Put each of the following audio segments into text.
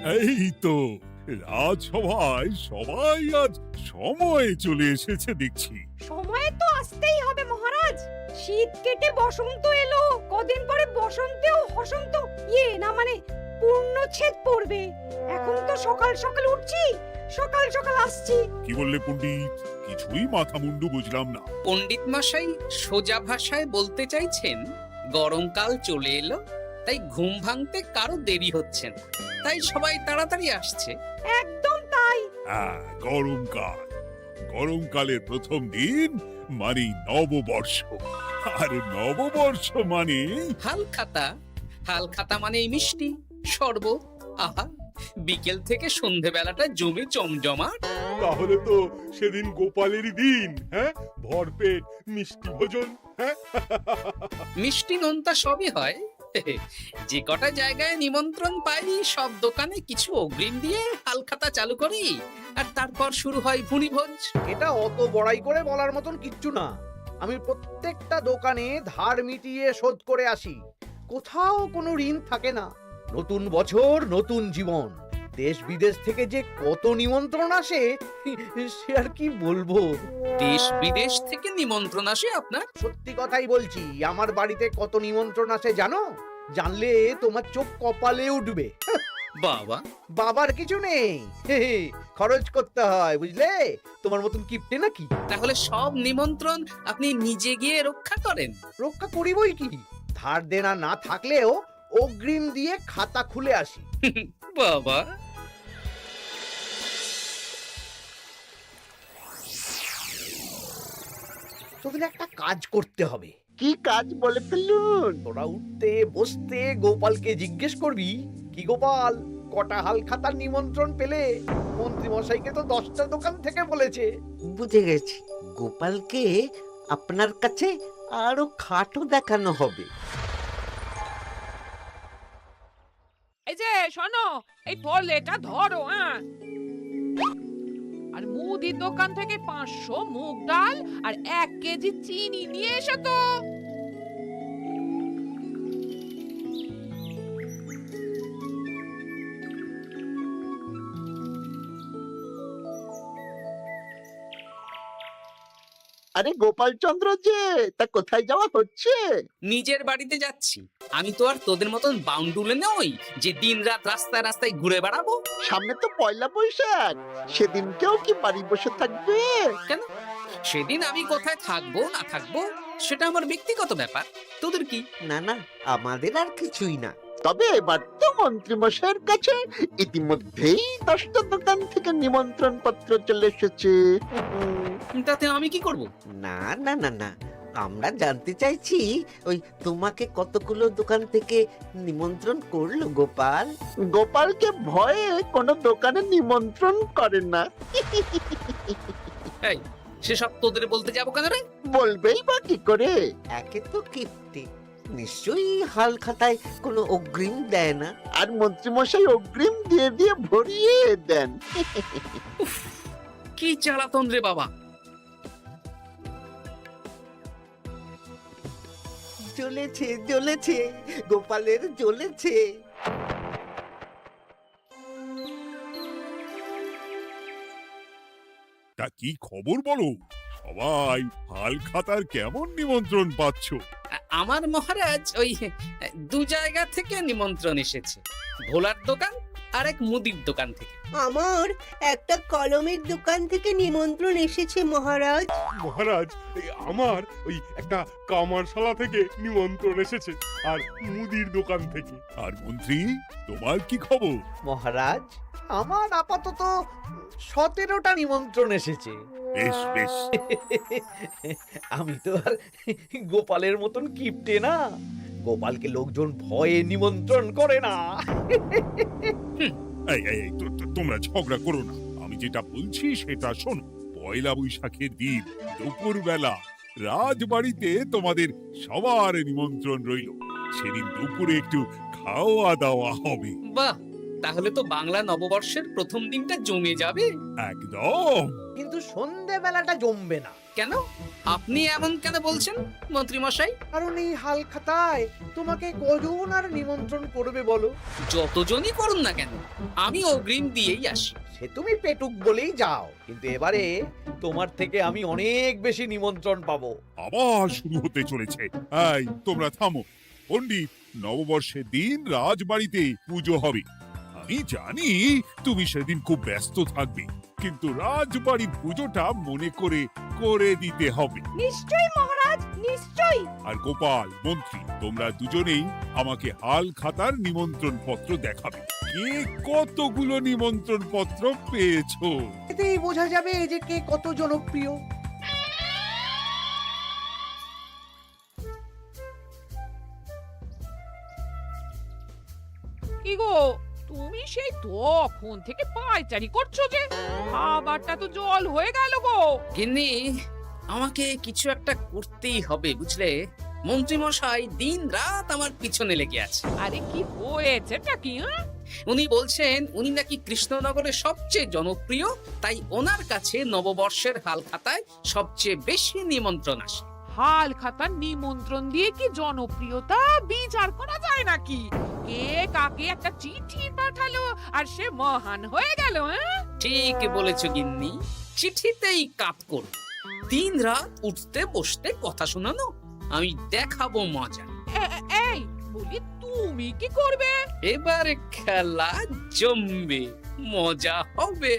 এই তো রাজসভায় সবাই আজ সময়ে চলে এসেছে দেখছি। সময়ে তো আসতেই হবে মহারাজ। শীত কেটে বসন্ত এলো, কদিন পরে বসন্তেও হসন্ত না মানে পূর্ণচ্ছেদ পড়বে। এখন তো সকাল সকাল উঠছি, সকাল সকাল আসছি। কি বললে পণ্ডিত? কিছুই মাথা মুন্ডু বুঝলাম না। পণ্ডিত মশাই সোজা ভাষায় বলতে চাইছেন গরমকাল চলে এলো, তাই ঘুম ভাঙতে কারো দেরি হচ্ছে না, তাই সবাই তাড়াতাড়ি আসছে। একদম তাই। হ্যাঁ, গরমকাল। গরমকালের প্রথম দিন মানে নববর্ষ, আর নববর্ষ মানে হালখাতা, হালখাতা মানে মিষ্টি শরবত। আহা, বিকেল থেকে সন্ধেবেলাটা জমে জমজমাট। তাহলে তো সেদিন গোপালেরই দিন, হ্যাঁ? ভরপেট মিষ্টি ভোজন, হ্যাঁ? মিষ্টি নোনতা সবই হয়। যে কটা জায়গায় নিমন্ত্রণ পাই সব দোকানে কিছু অগ্রিম দিয়ে হালখাতা চালু করি, আর তারপর শুরু হয় ভুনিভোজ। এটা অত বড়াই করে বলার মতন কিচ্ছু না। আমি প্রত্যেকটা দোকানে ধার মিটিয়ে শোধ করে আসি, কোথাও কোনো ঋণ থাকে না। নতুন বছর নতুন জীবন, দেশ বিদেশ থেকে যে কত নিমন্ত্রণ আসে সে আর কি বলবো। দেশ বিদেশ থেকে নিমন্ত্রণ আসে আপনার? সত্যি কথাই বলছি, আমার বাড়িতে কত নিমন্ত্রণ আসে জানো? জানলে তোমার চোখ কপালে উঠবে। বাবা, বাবার কিছু নেই, খরচ করতে হয় বুঝলে, তোমার মতন কিপটে নাকি। তাহলে সব নিমন্ত্রণ আপনি নিজে গিয়ে রক্ষা করেন? রক্ষা করিবই কি, ধার দেনা না থাকলেও অগ্রিম দিয়ে খাতা খুলে আসি। বাবা, তোদের একটা কাজ করতে হবে। কি কাজ বলে ফেলুন? তোরা উঠতে বসতে গোপালকে জিজ্ঞেস করবি, কি গোপাল, কটা হাল খাতার নিমন্ত্রণ পেলে? মন্ত্রী মশাইকে তো 10টা দোকান থেকে বলেছে। বুঝে গেছি, গোপালকে আপনার কাছে আরো খাটো দেখানো হবে। এই যে শোনো, এই ফলেটা ধরো, হ্যাঁ? আর মুদির দোকান থেকে 500 মুগ ডাল আর 1 কেজি চিনি নিয়ে এসো তো। আরে গোপাল চন্দ্র যে, তা কোথায় যাওয়া হচ্ছে? নিজের বাড়িতে যাচ্ছি। আমি তো আর তোদের মতন বাউন্ডুলে নই যে দিন রাত রাস্তায় রাস্তায় ঘুরে বেড়াবো। সামনে তো পয়লা বৈশাখ, সেদিন কেউ কি বাড়ি বসে থাকবে? কেন? সেদিন আমি কোথায় থাকবো না থাকবো সেটা আমার ব্যক্তিগত ব্যাপার, তোদের কি? না না, আমাদের আর কিছুই না। তবে এবার তো মন্ত্রী মশাইয়ের কাছে ইতিমধ্যেই 10টা দোকান থেকে নিমন্ত্রণ পত্র চলে এসেছে। তাতে আমি কি করব? না না না না, আমরা জানতে চাইছি ওই তোমাকে কতগুলো দোকান থেকে নিমন্ত্রণ করলো গোপাল? গোপালকে ভয়ে কোনো দোকানে নিমন্ত্রণ করে না। এই, সেসব তোদের বলতে যাবো কেন রে? বলবেই বা কি করে? একে তো কিপ্টে, নিশ্চয়ই হাল খাতায় কোনো অগ্রিম দেয় না, আর মন্ত্রী মশাই অগ্রিম দিয়ে দিয়ে ভরিয়ে দেন। কি জ্বালাতন রে বাবা। জ্বলেছে জ্বলেছে, গোপালের জ্বলেছে। তা কি খবর বলো? সবাই হালখাতার কেমন নিমন্ত্রণ পাচ্ছ? আমার মহারাজ ওই 2 জায়গা থেকে নিমন্ত্রণ এসেছে, ভোলার দোকান আর এক মুদির দোকান থেকে। আমার একটা কলমের দোকান থেকে নিমন্ত্রণ এসেছে মহারাজ। মহারাজ, আমার ওই একটা কামারশালা থেকে নিমন্ত্রণ এসেছে, আর মুদির দোকান থেকে। আর মন্ত্রী, তোমার কি খবর? মহারাজ, আমার আপাতত 17টা নিমন্ত্রণ এসেছে। বেশ বেশ। আমি তো আর গোপালের মতন কিপটে না, গোপালকে লোকজন ভয়ে নিমন্ত্রণ করে না। এই এই এই, তোমরা ঝগড়া করো না। আমি যেটা বলছি সেটা শোনো। পয়লা বৈশাখের দিন দুপুরবেলা রাজবাড়িতে তোমাদের সবার নিমন্ত্রণ রইল। সেদিন দুপুরে একটু খাওয়া দাওয়া হবে। বাহ, তাহলে তো বাংলা নববর্ষের প্রথম দিনটা জমে যাবে। একদম। কিন্তু সন্ধেবেলাটা জমবে না। কেন? আপনি এমন কেন বলছেন মন্ত্রী মশাই? কারণ এই হাল খাতায় তোমাকে কজন আর নিমন্ত্রণ করবে বলো? যতজনই করুন না কেন, আমি অগ্রিম দিয়েই আসি। সে তুমি পেটুক বলেই যাও, কিন্তু এবারে তোমার থেকে আমি অনেক বেশি নিমন্ত্রণ পাবো। আবার শুরু হতে চলেছে। এই তোমরা থামো। পণ্ডিত, নববর্ষের দিন রাজবাড়িতে পুজো হবে। আমি জানি তুমি সেদিন খুব ব্যস্ত থাকবে, কিন্তু রাজবাড়ির পুজোটা মনে করে করে দিতে হবে। নিশ্চয়ই মহারাজ, নিশ্চয়ই। আর গোপাল, মন্ত্রী, তোমরা দুজনেই আমাকে হাল খাতার নিমন্ত্রণ পত্র দেখাবে। কে কতগুলো নিমন্ত্রণ পত্র পেয়েছো? এতেই বোঝা যাবে যে কে কত জনপ্রিয়। কি গো, তুমি সেই তখন থেকে পায়চারি করছো যে? খাবারটা তো জল হয়ে গেল গো। গিন্নি, আমাকে কিছু একটা করতেই হবে বুঝলে। মন্ত্রী মশাই দিন রাত আমার পিছনে লেগে আছে। আরে কি হয়েছেটা কি? উনি বলছেন উনি নাকি কৃষ্ণনগরের সবচেয়ে জনপ্রিয়, তাই ওনার কাছে নববর্ষের হাল খাতায় সবচেয়ে বেশি নিমন্ত্রণ আসে। হাল খাতার নিমন্ত্রণ দিয়ে কি জনপ্রিয়তা বিচার করা যায় নাকি? কে কাকে একটা চিঠি পাঠালো আর সে মহান হয়ে গেল? ঠিক বলেছ গিন্নি, চিঠিতেই কাপ করো। দিন রাত উঠতে বসতে কথা শোনানো, আমি দেখাবো মজা। এই বলি, তুমি কি করবে? এবার খেলা জমবে, মজা হবে।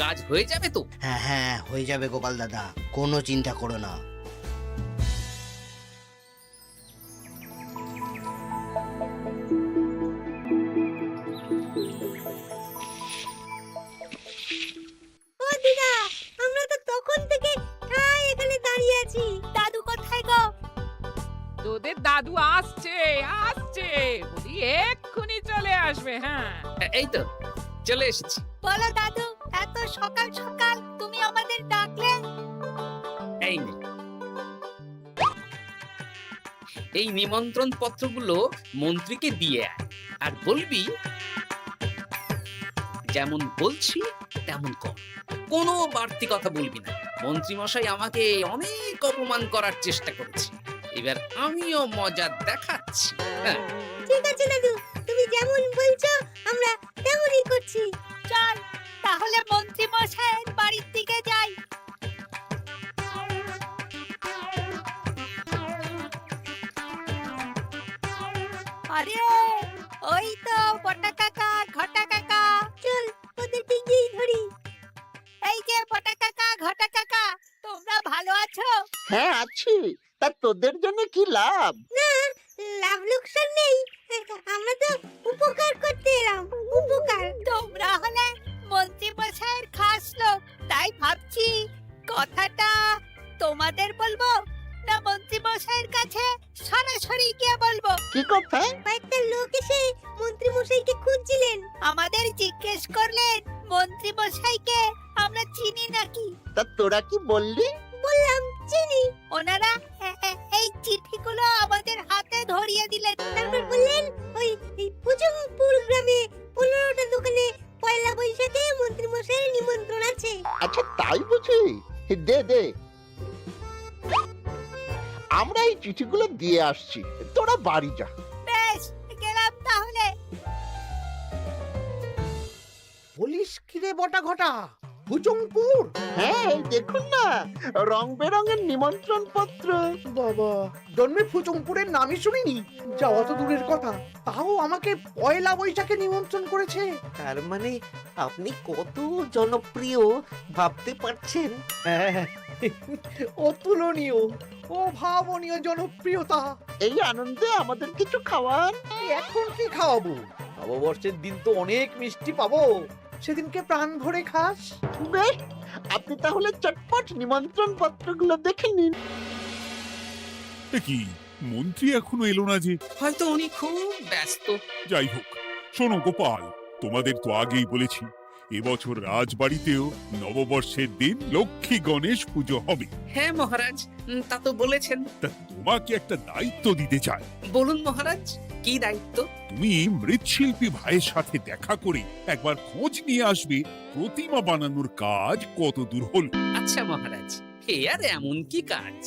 কাজ হয়ে যাবে তো? হ্যাঁ হ্যাঁ, হয়ে যাবে গোপাল দাদা, কোনো চিন্তা করো না। ও দিদা, আমরা তো তখন থেকে ঠায় এখানে দাঁড়িয়ে আছি। দাদু কোথায় গো? তোদের দাদু আসছে আসছে, বলি এক্ষুনি চলে আসবে। হ্যাঁ, এই তো চলে এসেছি। বলো দাদু, এত সকাল সকাল তুমি আমাদের ডাকলে? এই নে, এই নিমন্ত্রণ পত্রগুলো মন্ত্রীকে দিয়ে আয়, আর বলবি যেমন বলছি তেমন কর, কোনো বাড়তি কথা বলবি না। মন্ত্রী মশাই আমাকে অনেক অপমান করার চেষ্টা করেছে, এবার আমিও মজা দেখাচ্ছি। হ্যাঁ, ঠিক আছে দাদু, তুমি যেমন বলছো আমরা তেমনই করছি। চল তাহলে মন্ত্রী মশাইয়ের বাড়ির দিকে যাই। আরে ওই তো বটা কাকা, ঘটা কাকা, চল ওদের দিকেই ধরি। এই যে বটা কাকা, ঘটা কাকা, তোমরা ভালো আছো? হ্যাঁ আছি। তা তোদের জন্য কি লাভ? না, লাভ লোকসান নেই, আমরা তো উপকার করতে এলাম। উপকার? তোমরা হলে মন্ত্রী মশাইয়ের খাস লোক, তাই ভাবছি কথাটা তোমাদের বলবো না মন্ত্রী মশাইয়ের কাছে সরাসরি গিয়ে বলবো। কি কথা? কয়েকটা লোক এসে মন্ত্রী মশাইকে খুঁজছিলেন, আমাদের জিজ্ঞেস করলেন মন্ত্রী মশাইকে আমরা চিনি নাকি। তা তোরা কি বললি? বললাম চিনি। ওনারা এই চিঠিগুলো আমাদের হাতে ধরিয়ে দিলেন, তারপর বললেন ওই পুজংপুর গ্রামে 15টা দোকানে পয়লা বৈশাখে মন্ত্রী মশাইয়ের নিমন্ত্রণ আছে। আচ্ছা তাই বুঝি? দে দে, আমরা এই চিঠিগুলো দিয়ে আসছি, তোরা বাড়ি যা। বেশ, গেলাম তাহলে। বলিস কিরে বটা ঘটা, ভুজংপুর? হ্যাঁ এই দেখুন না, রং বেরঙের নিমন্ত্রণ পত্র। বাবা, জন্মে ফুচংপুরের নামই শুনিনি, যাওয়া তো দূরের কথা, তাও আমাকে পয়লা বৈশাখে নিমন্ত্রণ করেছে। তার মানে আপনি কত জনপ্রিয় ভাবতে পারছেন? হ্যাঁ, অতুলনীয়, অভাবনীয় জনপ্রিয়তা। এই আনন্দে আমাদের কিছু খাওয়ান। এখন কি খাওয়াবো? নববর্ষের দিন তো অনেক মিষ্টি পাবো, সেদিনকে প্রাণ ভরে খাস। বেশ, আপনি তাহলে চটপট নিমন্ত্রণ পত্রগুলো দেখে নিন। এ কি, মন্ত্রী এখনো এলো না যে? হয়তো উনি খুব ব্যস্ত। যাই হোক, শোনো গোপাল, তোমাদের তো আগেই বলেছি এবছর রাজবাড়িতেও নববর্ষের দিন লক্ষ্মী গণেশ পুজো হবে। হ্যাঁ মহারাজ, তা তো বলেছেন। তা তোমাকে একটা দায়িত্ব দিতে চাই। বলুন মহারাজ। কি দায়িত্ব? তুমি মৃৎশিল্পী ভাইয়ের সাথে দেখা করে একবার খোঁজ নিয়ে আসবে প্রতিমা বানানোর কাজ কত দূর হলো। আচ্ছা মহারাজ, হে আর এমন কি কাজ,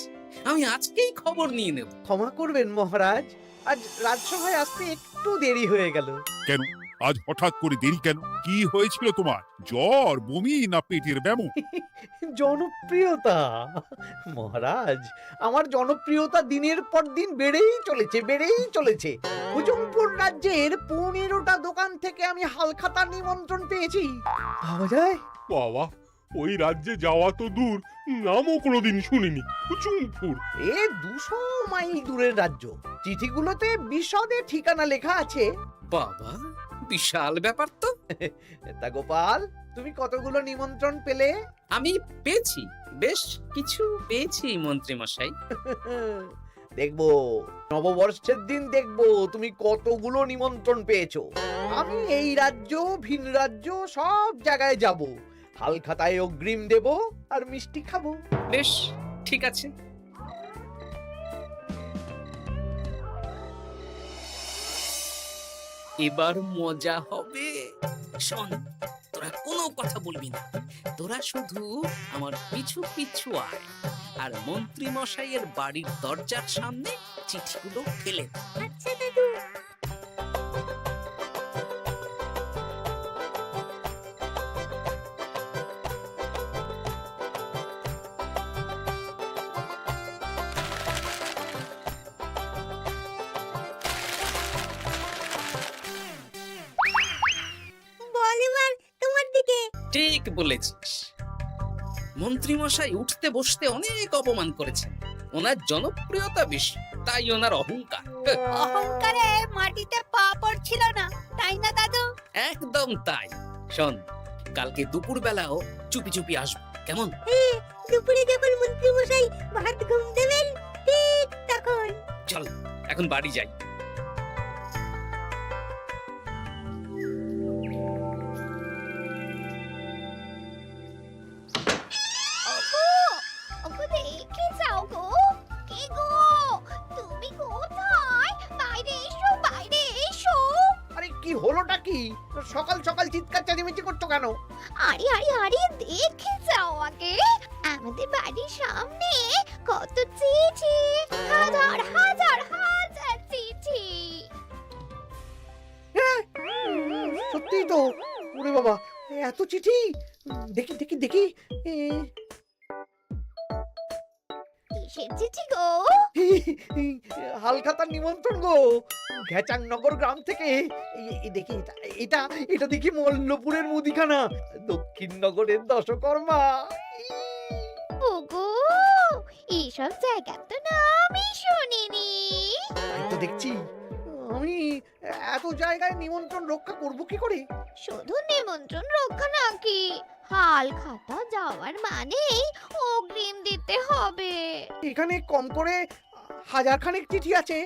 আমি আজকেই খবর নিয়ে নেব। ক্ষমা করবেন মহারাজ, আজ রাজসভায় আসতে একটু দেরি হয়ে গেল। কেন আজ হঠাৎ করে দেরি কেন? কি হয়েছিল তোমার? জ্বর, বমি না পেটের ব্যামো? জনপ্রিয়তা মহারাজ, আমার জনপ্রিয়তা দিনের পর দিন বেড়েই চলেছে। হুজুমপুর রাজ্যের 15টা দোকান থেকে আমি হালখাতার নিমন্ত্রণ পেয়েছি। ভাবা যায়? বাবা, ওই রাজ্যে যাওয়া তো দূর, নামও কোনোদিন শুনিনি। হুজুমপুর। এ 200 মাইল দূরের রাজ্য। চিঠিগুলোতে বিশদে ঠিকানা লেখা আছে। বাবা, বিশাল ব্যাপার তো। তা গোপাল, তুমি কতগুলো নিমন্ত্রণ পেলে? আমি পেয়েছি, বেশ কিছু পেয়েছি মন্ত্রী মশাই। দেখবো নববর্ষের দিন দেখবো তুমি কতগুলো নিমন্ত্রণ পেয়েছো। আমি এই রাজ্য ভিন রাজ্য সব জায়গায় যাব, হালখাতায় অগ্রিম দেব আর মিষ্টি খাবো। বেশ, ঠিক আছে। এবার মজা হবে। শোন, তোরা কোনো কথা বলবি না, তোরা শুধু আমার পিছু পিছু আয় আর মন্ত্রী মশাইয়ের বাড়ির দরজার সামনে চিঠিগুলো ফেলে দে। আচ্ছা দাদু। বল এবার তোমার দিকে। ঠিক বলেছিস, মন্ত্রী মশাই উঠতে বসতে অনেক অপমান করেছেন। ওনার জনপ্রিয়তা বেশি, তাই ওনার অহংকার। অহংকারে মাটিতে পা পড়ছিল না, তাই না দাদু? একদম তাই। শোন, কালকে দুপুর বেলাও চুপি চুপি আসবো, কেমন? দুপুরে যখন মন্ত্রী মশাই ভাত ঘুম দেবেন ঠিক তখন। চল এখন বাড়ি যাই। ওগো দেখে যাও গো। কে গো? তুমি কোথায়? বাইরে এসো, বাইরে এসো। আরে কি হলোটা কি? সকাল সকাল চিৎকার চেঁচামেচি করছো কেন? আরে আরে আরে দেখে যাও আগে। আমাদের বাড়ির সামনে কত চিঠি, হাজার হাজার হাজার চিঠি। সত্যি তো, ওরে বাবা, এত চিঠি! দেখি দেখি দেখি। কিসের চিঠি গো? হালখাতার নিমন্ত্রণ গো, ঘেচাংনগর গ্রাম থেকে। দেখি এটা এটা দেখি মল্লপুরের মুদিখানা, দক্ষিণনগরের দশকর্মা। ওগো, এইসব জায়গা তো নামই শুনিনি। তাই তো দেখছি। আমি এত জায়গায় নিমন্ত্রণ রক্ষা করব কি করে? শুধু নিমন্ত্রণ রক্ষা নাকি, হালখাতা যাওয়ার মানেই অগ্রিম দিতে হবে। এখানে কম করে 1000 খানেক চিঠি আছে।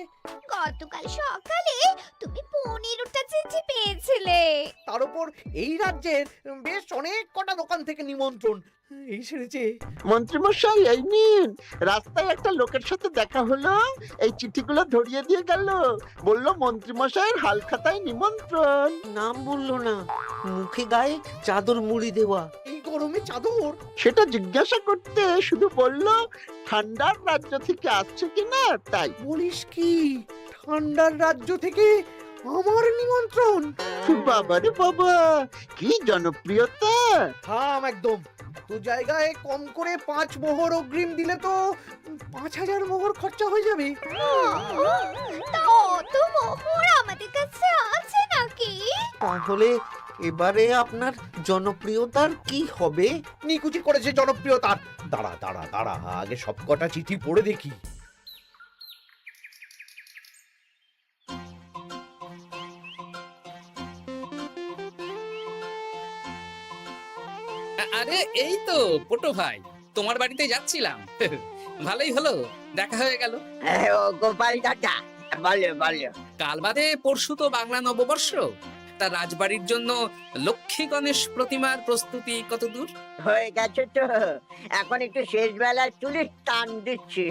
গতকাল সকালে তুমি 15টা চিঠি পেয়েছিলে। তার উপর এই রাজ্যের বেশ অনেক কটা দোকান থেকে নিমন্ত্রণ এই সেরেছে। মন্ত্রীমশাই, এই নিন। রাস্তায় একটা লোকের সাথে দেখা হলো, এই চিঠিগুলো ধরিয়ে দিয়ে গেল। বললো মন্ত্রীমশাইয়ের হালখাতায় নিমন্ত্রণ। নাম বললো না, মুখে গায়ে চাদর মুড়ি দেওয়া। এই গরমে চাদর? সেটা জিজ্ঞাসা করতে শুধু বললো ঠান্ডার রাজ্য থেকে আসছে কিনা তাই। বলিস কি, ঠান্ডার রাজ্য থেকে আমার নিমন্ত্রণ? বাবারে বাবা, কি জনপ্রিয়তা! থাম একদম। তো জায়গায় কম করে 5 মোহর অগ্রিম দিলে তো 5000 মোহর খরচা হয়ে যাবে। তা অত মোহর আমাদের কাছে আছে নাকি? তাহলে এবারে আপনার জনপ্রিয়তার কি হবে? নিকুচি করেছে জনপ্রিয়তার। দাঁড়া দাঁড়া দাঁড়া, আগে সবকটা চিঠি পড়ে দেখি। আরে এই তো পটু ভাই, তোমার বাড়িতে যাচ্ছিলাম। ভালোই হলো, দেখা হয়ে গেল। গোপাল দাদা, বলো বলো। কাল বাদে পরশু তো বাংলা নববর্ষ, তা রাজবাড়ির জন্য লক্ষ্মী গণেশ প্রতিমার প্রস্তুতি কত দূর? হয়ে গেছে তো, এখন একটু শেষ বেলায় তুলির টান দিচ্ছি।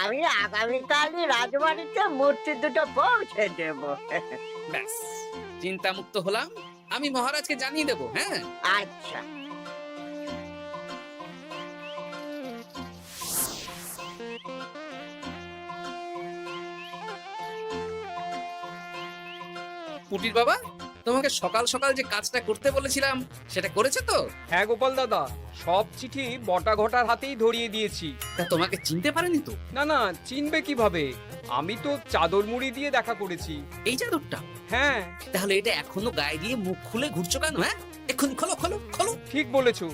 আমি আগামীকালই রাজবাড়িতে মূর্তি দুটো পৌঁছে দেব। ব্যাস, চিন্তা মুক্ত হলাম। আমি মহারাজকে জানিয়ে দেবো। হ্যাঁ, আচ্ছা। পুটির বাবা, তোমাকে সকাল সকাল যে কাজটা করতে বলেছিলাম সেটা করেছে তো? হ্যাঁ গোপাল দাদা, সব চিঠি বটা ঘটার হাতেই ধরিয়ে দিয়েছি। তা তোমাকে চিনতে পারেনি তো? না না, চিনবে কিভাবে? আমি তো চাদর মুড়ি দিয়ে দেখা করেছি। এই চাদরটা? হ্যাঁ, তাহলে এটা এখনো গায়ে দিয়ে মুখ খুলে ঘুরছো কেন? হ্যাঁ, এক্ষুনি খোলো খোলো খোলো। ঠিক বলেছো।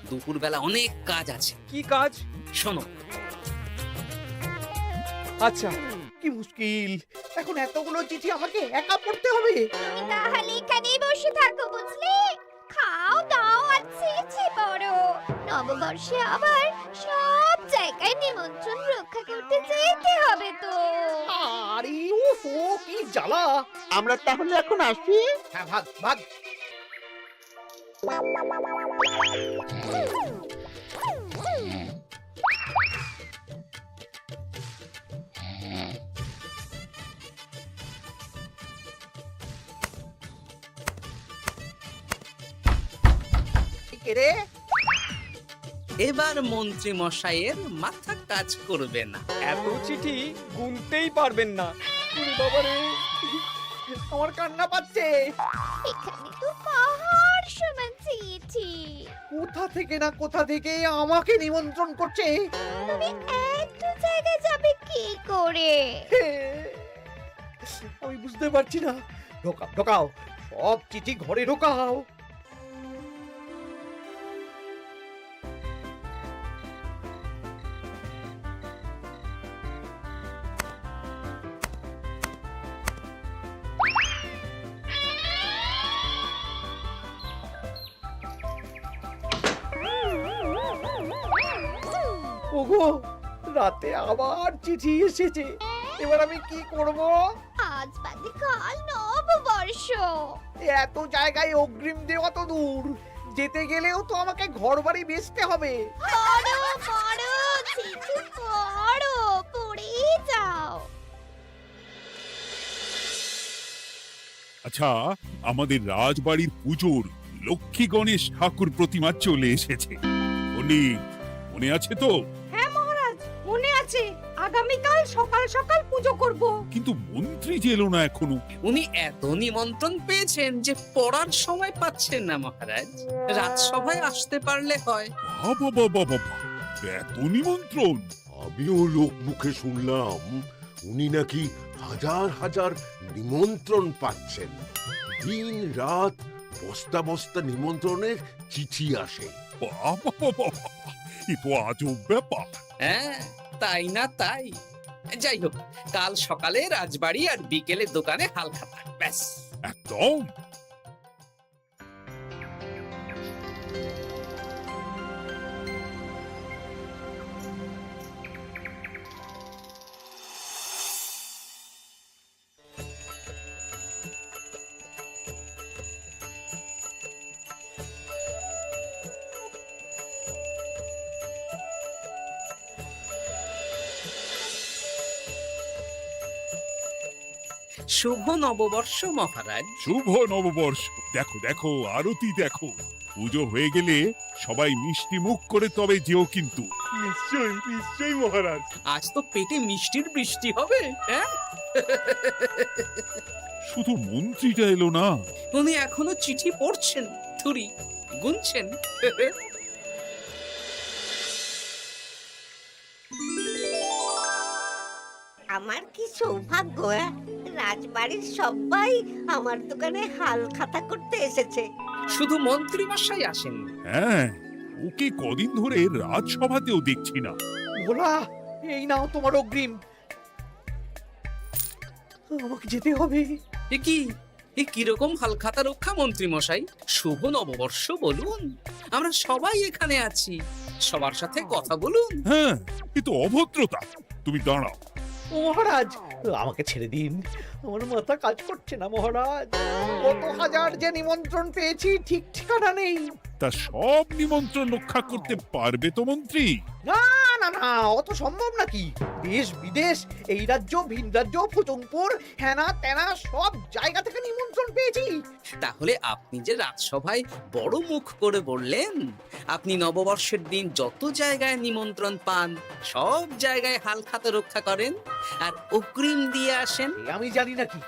দুপুরবেলা অনেক কাজ আছে। কি কাজ? শোনো। আচ্ছা। কি মুশকিল, এখন এতগুলো চিঠি আমাকে একা পড়তে হবে। তাহলে এখানেই বসে থাকো, বুঝলে? খাও দাও আর চিঠি পড়ো। নববর্ষে আবার সব জায়গায় নিমন্ত্রণ রক্ষা করতে যেতে হবে তো। আরে উফ, ও কি জ্বালা। আমরা তাহলে এখন আসি। হ্যাঁ, ভাগ ভাগ। কে রে? এবার মন্ত্রী মশাইয়ের মাথা কাজ করবে না। এত চিঠি গুনতেই পারবেন না। ওরে বাবারে, আমার কান্না পাচ্ছে। এখানে তো পাহাড় সমান চিঠি। কোথা থেকে না কোথা থেকে আমাকে নিমন্ত্রণ করছে। তুমি এত জায়গায় যাবে কি করে? আমি বুঝতে পারছি না। ঢোকাও ঢোকাও, সব চিঠি ঘরে ঢোকাও। ওগো, রাতে আবার চিঠি এসেছে। এবার আমি কি করব? আজ বাদে কাল নববর্ষ। এত জায়গায় অগ্রিম দেওয়া তো দূর, যেতে গেলেও তো আমাকে ঘর বাড়ি বেচতে হবে। পড়ো পড়ো, চিঠি পড়ো, পড়েই যাও। আচ্ছা, আমাদের রাজবাড়ির পুজোর লক্ষ্মী গণেশ ঠাকুর প্রতিমা চলে এসেছে। পণ্ডিত, মনে আছে তো? হ্যাঁ মহারাজ, মনে আছে। আগামীকাল সকাল সকাল পুজো করব। কিন্তু মন্ত্রী যে এলো না এখনো। উনি এত নিমন্ত্রণ পেয়েছেন যে পড়ার সময় পাচ্ছেন না মহারাজ। রাজসভায় আসতে পারলে হয়। বাবা বাবা বাবা, এত নিমন্ত্রণ! আমিও লোক মুখে শুনলাম উনি নাকি হাজার হাজার নিমন্ত্রণ পাচ্ছেন। দিন রাত বস্তা বস্তা নিমন্ত্রণের চিঠি আসে। বাবা বাবা, এ তো আজব ব্যাপার। হ্যাঁ, তাই না তাই। যাই হোক, কাল সকালে রাজবাড়ি আর বিকেলে দোকানে হালখাতা। ব্যাস। একদম। শুভ নববর্ষ মহারাজ। শুভ নববর্ষ। দেখো দেখো, আরতি দেখো। পুজো হয়ে গেলে সবাই মিষ্টি মুখ করে তবে যেও কিন্তু। নিশ্চয়ই নিশ্চয়ই মহারাজ। আজ তো পেটে মিষ্টির বৃষ্টি হবে। হ্যাঁ, শুধু মন্ত্রীটা এলো না। উনি এখনো চিঠি পড়ছেন, থুরি গুনছেন। আমার কি সৌভাগ্য! রাজবাড়ির সবাই আমার দোকানে হাল খাতা করতে এসেছে। শুধু মন্ত্রী মশাই আসেন। হ্যাঁ, ওকে কদিন ধরে রাজসভাতেও দেখছি না। ভোলা, এই নাও তোমার অগ্রিম। আমাকে যেতে হবে। এ কিরকম হালখাতা রক্ষা মন্ত্রী মশাই? শুভ নববর্ষ বলুন, আমরা সবাই এখানে আছি। সবার সাথে কথা বলুন। হ্যাঁ, কিন্তু অভদ্রতা। তুমি দাঁড়াও। মহারাজ, আমাকে ছেড়ে দিন। আমার মাথা কাজ করছে না মহারাজ। কত হাজার যে নিমন্ত্রণ পেয়েছি, ঠিক ঠিকানা নেই। তা সব নিমন্ত্রণ রক্ষা করতে পারবে তো মন্ত্রী? না না না অত সম্ভব নাকি? দেশ বিদেশ, এই রাজ্য ভিন রাজ্য, ফতুংপুর, হ্যানা তেনা সব জায়গা থেকে নিমন্ত্রণ পেয়েছি। তাহলে আপনি যে রাজসভায় বড় মুখ করে বললেন আপনি নববর্ষের দিন যত জায়গায় নিমন্ত্রণ পান সব জায়গায় হাল খাতা রক্ষা করেন আর অগ্রিম দিয়ে আসেন। এ আমি জানি নাকি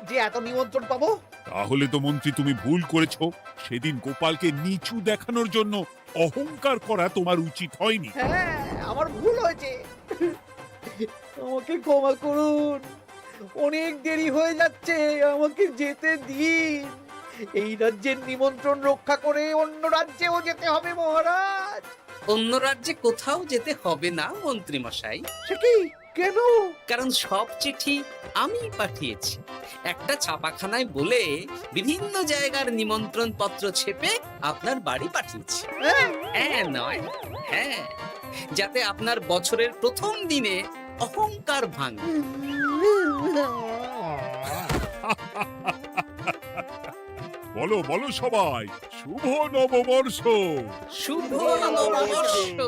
যে এত নিমন্ত্রণ পাবো? তাহলে তো মন্ত্রী তুমি ভুল করেছো। সেদিন গোপালকে নিচু দেখানোর জন্য অহংকার করা তোমার উচিত হয়নি। হ্যাঁ, আমার ভুল হয়েছে, আমাকে ক্ষমা করুন। অনেক দেরি হয়ে যাচ্ছে, আমাকে যেতে দিন। এই রাজ্যের নিমন্ত্রণ রক্ষা করে অন্য রাজ্যেও যেতে হবে মহারাজ। অন্য রাজ্যে কোথাও যেতে হবে না মন্ত্রী মশাই, সে কি? কেন? কারণ সব চিঠি আমি পাঠিয়েছি। একটা ছাপাখানায় বলে বিভিন্ন জায়গার নিমন্ত্রণ পত্র ছেপে আপনার বাড়ি পাঠিয়েছি। হ্যাঁ? হ্যাঁ নয় হ্যাঁ, যাতে আপনার বছরের প্রথম দিনে অহংকার ভাঙে। বলো বলো সবাই, শুভ নববর্ষ। শুভ নববর্ষ।